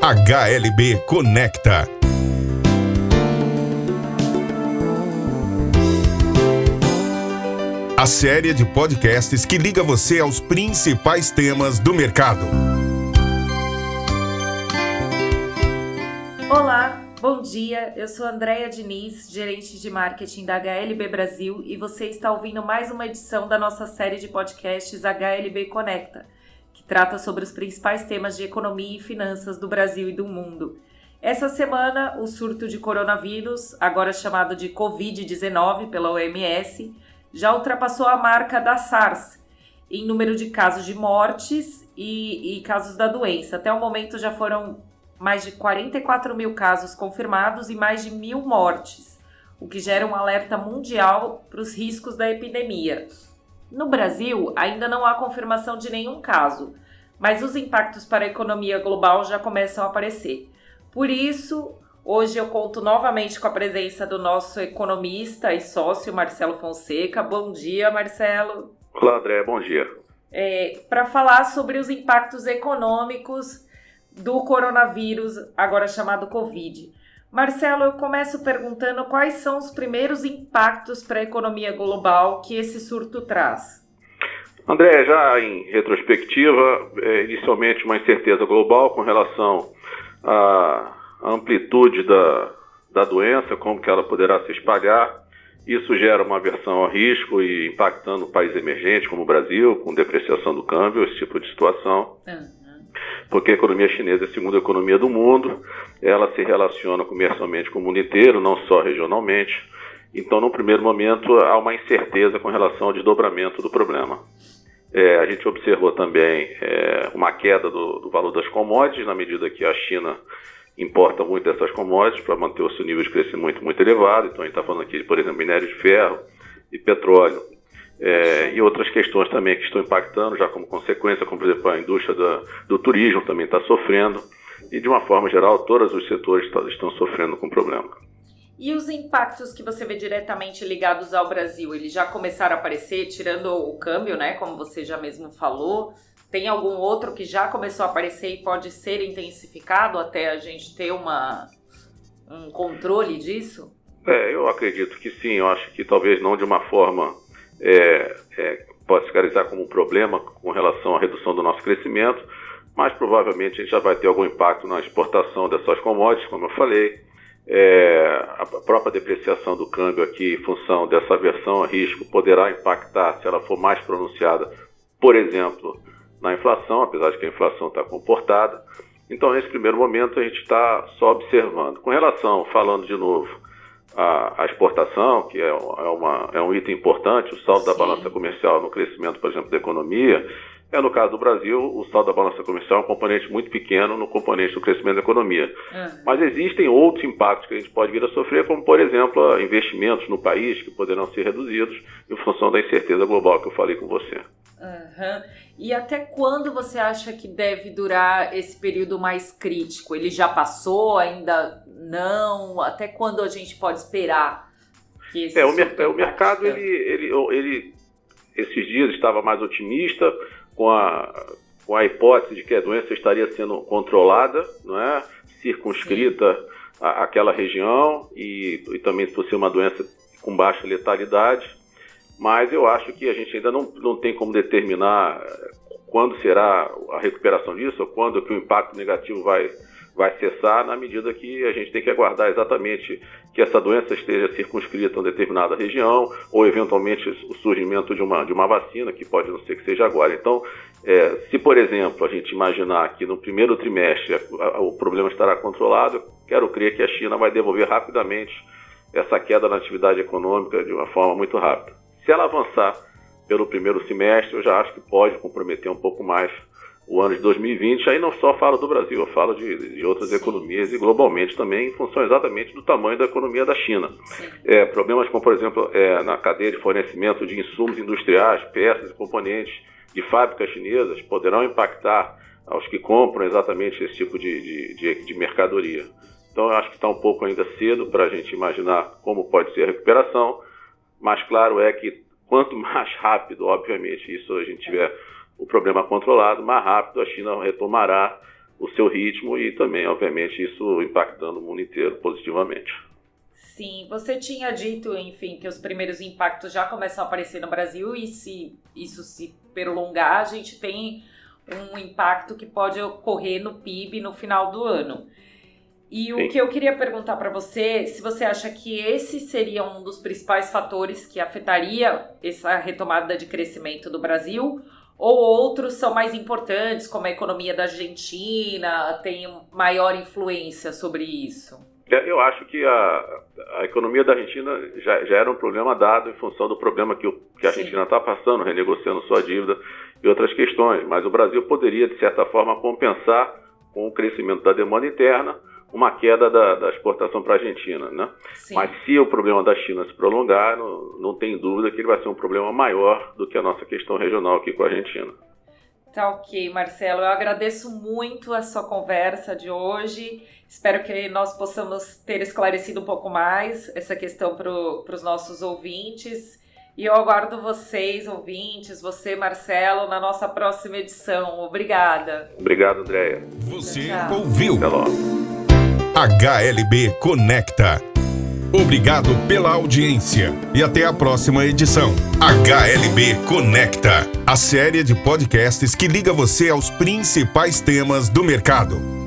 HLB Conecta. A série de podcasts que liga você aos principais temas do mercado. Olá, bom dia. Eu sou Andréia Diniz, gerente de marketing da HLB Brasil, e você está ouvindo mais uma edição da nossa série de podcasts HLB Conecta, que trata sobre os principais temas de economia e finanças do Brasil e do mundo. Essa semana, o surto de coronavírus, agora chamado de Covid-19 pela OMS, já ultrapassou a marca da SARS em número de casos de mortes e casos da doença. Até o momento já foram mais de 44 mil casos confirmados e mais de 1.000 mortes, o que gera um alerta mundial para os riscos da epidemia. No Brasil, ainda não há confirmação de nenhum caso, mas os impactos para a economia global já começam a aparecer. Por isso, hoje eu conto novamente com a presença do nosso economista e sócio, Marcelo Fonseca. Bom dia, Marcelo. Olá, André. Bom dia. Para falar sobre os impactos econômicos do coronavírus, agora chamado Covid. Marcelo, eu começo perguntando quais são os primeiros impactos para a economia global que esse surto traz. André, já em retrospectiva, inicialmente uma incerteza global com relação à amplitude da doença, como que ela poderá se espalhar. Isso gera uma aversão ao risco e impactando países emergentes como o Brasil, com depreciação do câmbio, esse tipo de situação. Porque a economia chinesa é a segunda economia do mundo, ela se relaciona comercialmente com o mundo inteiro, não só regionalmente. Então, no primeiro momento, há uma incerteza com relação ao desdobramento do problema. A gente observou também uma queda do valor das commodities, na medida que a China importa muito dessas commodities para manter o seu nível de crescimento muito elevado. Então, a gente está falando aqui, por exemplo, minério de ferro e petróleo. E outras questões também que estão impactando, já como consequência, como por exemplo a indústria do turismo também está sofrendo, e de uma forma geral todos os setores estão sofrendo com o problema. E os impactos que você vê diretamente ligados ao Brasil, eles já começaram a aparecer, tirando o câmbio, né, como você já mesmo falou? Tem algum outro que já começou a aparecer e pode ser intensificado até a gente ter um controle disso? Eu acredito que sim, eu acho que talvez não de uma forma pode se caracterizar como um problema com relação à redução do nosso crescimento, mas provavelmente a gente já vai ter algum impacto na exportação dessas commodities, como eu falei. A própria depreciação do câmbio aqui, em função dessa aversão a risco, poderá impactar, se ela for mais pronunciada, por exemplo, na inflação, apesar de que a inflação está comportada. Então, nesse primeiro momento, a gente está só observando. Com relação, falando de novo, a exportação, que é um item importante, o saldo da balança comercial no crescimento, por exemplo, da economia, no caso do Brasil, o saldo da balança comercial é um componente muito pequeno no componente do crescimento da economia. Mas existem outros impactos que a gente pode vir a sofrer, como, por exemplo, investimentos no país que poderão ser reduzidos em função da incerteza global que eu falei com você. E até quando você acha que deve durar esse período mais crítico? Ele já passou? Ainda não? Até quando a gente pode esperar que esse o mercado, ele esses dias estava mais otimista com a hipótese de que a doença estaria sendo controlada, não é? Circunscrita àquela região e também por ser uma doença com baixa letalidade. Mas eu acho que a gente ainda não tem como determinar quando será a recuperação disso, ou quando que o impacto negativo vai cessar, na medida que a gente tem que aguardar exatamente que essa doença esteja circunscrita a uma determinada região, ou eventualmente o surgimento de uma vacina, que pode não ser que seja agora. Então, se, por exemplo, a gente imaginar que no primeiro trimestre o problema estará controlado, quero crer que a China vai devolver rapidamente essa queda na atividade econômica de uma forma muito rápida. Se ela avançar pelo primeiro semestre, eu já acho que pode comprometer um pouco mais o ano de 2020. Aí não só falo do Brasil, eu falo de outras economias e globalmente também, em função exatamente do tamanho da economia da China. Problemas como, por exemplo, na cadeia de fornecimento de insumos industriais, peças e componentes de fábricas chinesas poderão impactar aos que compram exatamente esse tipo de mercadoria. Então eu acho que está um pouco ainda cedo para a gente imaginar como pode ser a recuperação, mas claro é que quanto mais rápido, obviamente, isso a gente tiver o problema controlado, mais rápido a China retomará o seu ritmo e também, obviamente, isso impactando o mundo inteiro positivamente. Sim, você tinha dito, enfim, que os primeiros impactos já começam a aparecer no Brasil e se isso se prolongar, a gente tem um impacto que pode ocorrer no PIB no final do ano. E o que eu queria perguntar para você, se você acha que esse seria um dos principais fatores que afetaria essa retomada de crescimento do Brasil, ou outros são mais importantes, como a economia da Argentina, tem maior influência sobre isso? Eu acho que a economia da Argentina já era um problema dado em função do problema que a Argentina está passando, renegociando sua dívida e outras questões. Mas o Brasil poderia, de certa forma, compensar com o crescimento da demanda interna uma queda da exportação para a Argentina, né? Mas se o problema da China se prolongar, não tem dúvida que ele vai ser um problema maior do que a nossa questão regional aqui com a Argentina. Tá ok, Marcelo. Eu agradeço muito a sua conversa de hoje. Espero que nós possamos ter esclarecido um pouco mais essa questão para os nossos ouvintes. E eu aguardo vocês, ouvintes, você, Marcelo, na nossa próxima edição. Obrigada. Obrigado, Andréia. Você ouviu Até logo. HLB Conecta. Obrigado pela audiência e até a próxima edição. HLB Conecta, a série de podcasts que liga você aos principais temas do mercado.